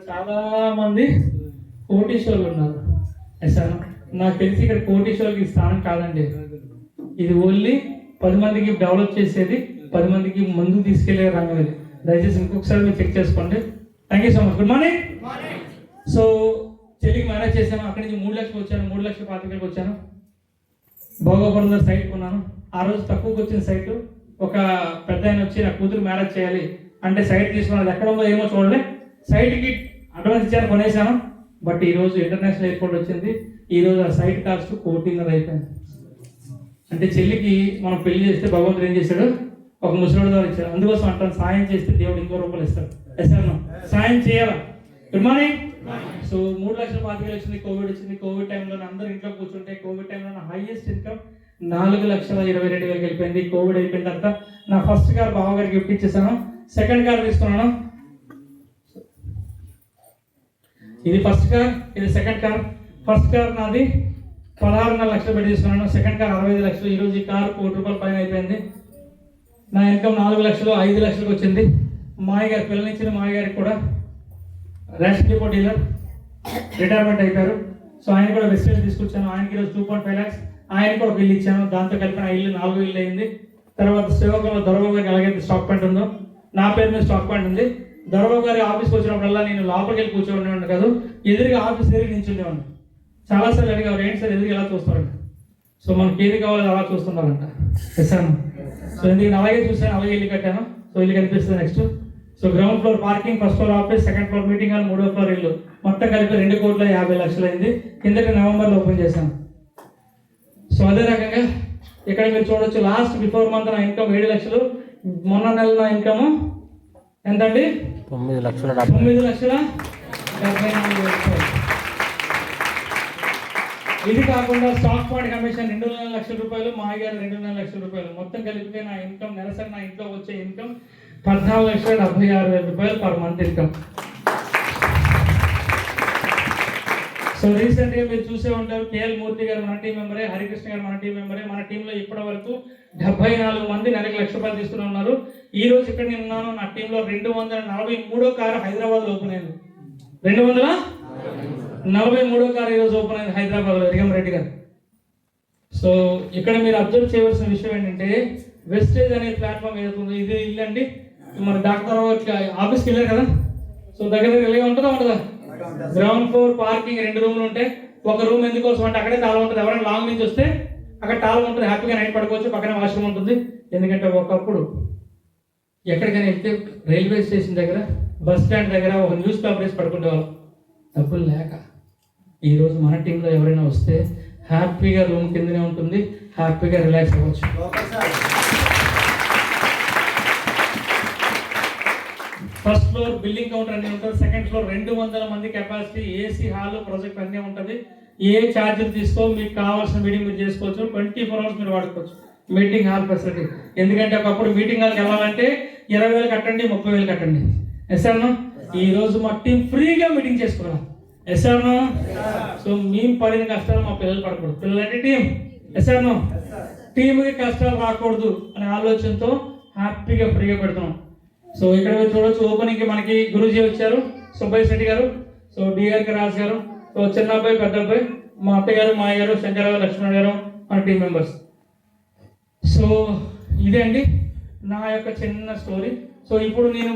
చాలా మంది కోటీశ్వరులు ఉన్నారు. అసలు నాకు తెలిసి ఇక్కడ కోటీశ్వరులకి స్థానం కాదండి. ఇది ఓన్లీ 10 మందికి డెవలప్ చేసేది, 10 మందికి ముందుకు తీసుకెళ్లే రంగం ఇది. దయచేసి ఇంకొకసారి మీరు చెక్ చేసుకోండి. Thank you so much. Good morning. So చెల్లికి మ్యారేజ్ చేశాను. అక్కడి నుంచి 3 లక్షలు వచ్చాను, 3,25,000 వచ్చాను. భోగపురంలో సైట్ కొన్నాను. ఆ రోజు తక్కువకి వచ్చిన సైటు ఒక పెద్ద ఆయన వచ్చి నా కూతురు మ్యారేజ్ చేయాలి అంటే సైట్ తీసుకున్నది ఎక్కడ ఉందో ఏమో చూడలే, సైట్కి అడ్వాన్స్ ఇచ్చాను, కొనేసాను. బట్ ఈరోజు ఇంటర్నేషనల్ ఎయిర్పోర్ట్ వచ్చింది. ఈరోజు ఆ సైట్ కాస్ట్ 1,50,00,000 అయిపోయింది. అంటే చెల్లికి మనం పెళ్లి చేస్తే భగవంతుడు ఏం చేశాడు, ఒక ముసలోడి ద్వారా ఇచ్చాడు. అందుకోసం అంటాను, సాయం చేస్తే దేవుడు ఇంకో రూపాయలు ఇస్తాడు. ఎస్ఆర్ సాయం చేయాలా. Good morning. సో 3,25,000 వచ్చింది. కోవిడ్ వచ్చింది. కోవిడ్ టైంలో అందరూ ఇంట్లో కూర్చుంటే కోవిడ్ టైంలో నా హైయెస్ట్ ఇన్కమ్ 4,22,000 వెళ్ళిపోయింది. కోవిడ్ అయిపోయిన తర్వాత నా ఫస్ట్ కార్ బావగారికి గిఫ్ట్ ఇచ్చేసాను. సెకండ్ కార్ తీసుకున్నాను. ఇది ఫస్ట్ కార్, ఇది సెకండ్ కార్. ఫస్ట్ కార్ నాది 16.5 లక్షలు పెట్టి తీసుకున్నాను. సెకండ్ కార్ 65 లక్షలు. ఈరోజు ఈ కార్ ₹1,00,000 పైన అయిపోయింది. నా ఇన్కమ్ 4 లక్షలు 5 లక్షలకు వచ్చింది. మాయ గారి పిల్లనిచ్చిన మాయ గారికి కూడా రేషన్ డిపో డీలర్ రిటైర్మెంట్ అయిపోయారు. సో ఆయన కూడా వెస్టేజ్ తీసుకొచ్చాను. ఆయనకి ఈరోజు 2.5 lakhs. ఆయన కూడా ఒక ఇల్లు ఇచ్చాను. దాంతో కలిపిన ఇల్లు 4 ఇల్లు అయింది. తర్వాత సేవకుల్లో దొరబాబు గారికి ఎలాగైతే స్టాక్ పాయింట్ ఉందో నా పేరు మీద స్టాక్ పాయింట్ ఉంది. దొరబాబు గారి ఆఫీస్కి వచ్చినప్పుడల్లా నేను లోపలికి వెళ్ళి కూర్చోండి కాదు, ఎదురుగా ఆఫీస్ ఎదురు నించుండేవాడిని. చాలాసార్లు అడిగారు, ఏంటి సార్ ఎదురుగా ఎలా చూస్తారంట. సో మనకి ఏది కావాలో అలా చూస్తున్నారంట. ఎస్ఆర్. సో ఎందుకంటే అలాగే చూసాను, అలాగే ఇల్లు కట్టాను. సో ఇల్లు కనిపిస్తుంది. Next so ground floor parking, first floor office, second floor meeting hall, 3వ ఫ్లోర్ ఇల్లు. మొత్తం కలిపి 2,50,00,000 అయింది. కిందకి నవంబర్లో ఓపెన్ చేశాను. సో అదే రకంగా ఇక్కడ మీరు చూడొచ్చు, లాస్ట్ బిఫోర్ మంత్ నా ఇన్కమ్ 7 లక్షలు. మొన్న నెల నా ఇన్కమ్ ఎంతండి? 9,74,000. ఇది కాకుండా స్టాక్ పాయింట్ కమిషన్ 2,00,000 లక్షల రూపాయలు, మా గారు 2,00,000 లక్షల రూపాయలు. మొత్తం కలిపితే నా ఇన్కమ్ నెలసరి నా ఇంట్లో వచ్చే income 14,76,000 per month income. So రీసెంట్గా మీరు చూసే ఉంటారు, కేఎల్ మూర్తి గారు మన టీం మెంబరే, హరికృష్ణ గారు మన టీం మెంబరే. మన టీంలో ఇప్పటి వరకు 74 మంది నెలకు ₹1,00,000 తీసుకుని ఉన్నారు. ఈ రోజు ఇక్కడ నేను ఉన్నాను. నా టీంలో 243వ కారు హైదరాబాద్లో ఓపెన్ అయింది. 243వ కారు ఈరోజు ఓపెన్ అయింది హైదరాబాద్లో, రిగంరెడ్డి గారు. సో ఇక్కడ మీరు అబ్జర్వ్ చేయవలసిన విషయం ఏంటంటే, వెస్టేజ్ అనే ప్లాట్ఫామ్ ఏదైతుందో ఇది ఇల్లు అండి. మన డాక్టర్ ఆఫీస్కి వెళ్ళారు కదా, సో దగ్గర ఇలాగే ఉంటుందా ఉంటుందా? గ్రౌండ్ ఫ్లోర్ పార్కింగ్ 2 రూమ్లు ఉంటాయి. ఒక రూమ్ ఎందుకోసం అంటే అక్కడే తాళం ఉంటుంది. ఎవరైనా లాంగ్ నుంచి వస్తే అక్కడ తాళం ఉంటుంది, హ్యాపీగా నైట్ పడుకోవచ్చు. పక్కన వాష్రూమ్ ఉంటుంది. ఎందుకంటే ఒకప్పుడు ఎక్కడికైనా వెళ్తే రైల్వే స్టేషన్ దగ్గర, బస్ స్టాండ్ దగ్గర ఒక న్యూస్ పేపర్ వేసి పడుకునేవాళ్ళం, డబ్బులు లేక. ఈరోజు మన టీంలో ఎవరైనా వస్తే హ్యాపీగా రూమ్ కిందనే ఉంటుంది, హ్యాపీగా రిలాక్స్ అవ్వచ్చు. ఫస్ట్ ఫ్లోర్ బిల్డింగ్ కౌంటర్ అన్నీ ఉంటుంది. సెకండ్ ఫ్లోర్ 200 మంది కెపాసిటీ, ఏసీ హాల్, ప్రాజెక్ట్ అన్నీ ఉంటుంది. ఏ ఛార్జర్ తీసుకో, మీకు కావాల్సిన మీటింగ్ మీరు చేసుకోవచ్చు. 24 hours మీరు వాడుకోవచ్చు. Meeting hall facility. ఎందుకంటే ఒకప్పుడు మీటింగ్ హాల్కి వెళ్ళాలంటే 20,000 కట్టండి, 30,000 కట్టండి. ఎస్ఆర్ను ఈ రోజు మా టీం ఫ్రీగా మీటింగ్ చేసుకోవాలి. ఎస్ఆర్ను సో మేము పడిన కష్టాలు మా పిల్లలు పడకూడదు. పిల్లలు అంటే టీం. ఎస్ఆర్ను టీంకి కష్టాలు రాకూడదు అనే ఆలోచనతో హ్యాపీగా ఫ్రీగా పెడుతున్నాం. సో ఇక్కడ మీరు చూడొచ్చు, ఓపెనింగ్కి మనకి గురూజీ వచ్చారు, సుబ్బయ్య శెట్టి గారు, సో డిఆర్కే రాజు గారు, సో చిన్న అబ్బాయి, పెద్ద అబ్బాయి, మా అత్తయ్య గారు, మాయ గారు, శంకరరావు, లక్ష్మణ్ గారు మన టీం మెంబర్స్. సో ఇదే అండి నా యొక్క చిన్న స్టోరీ. సో ఇప్పుడు నేను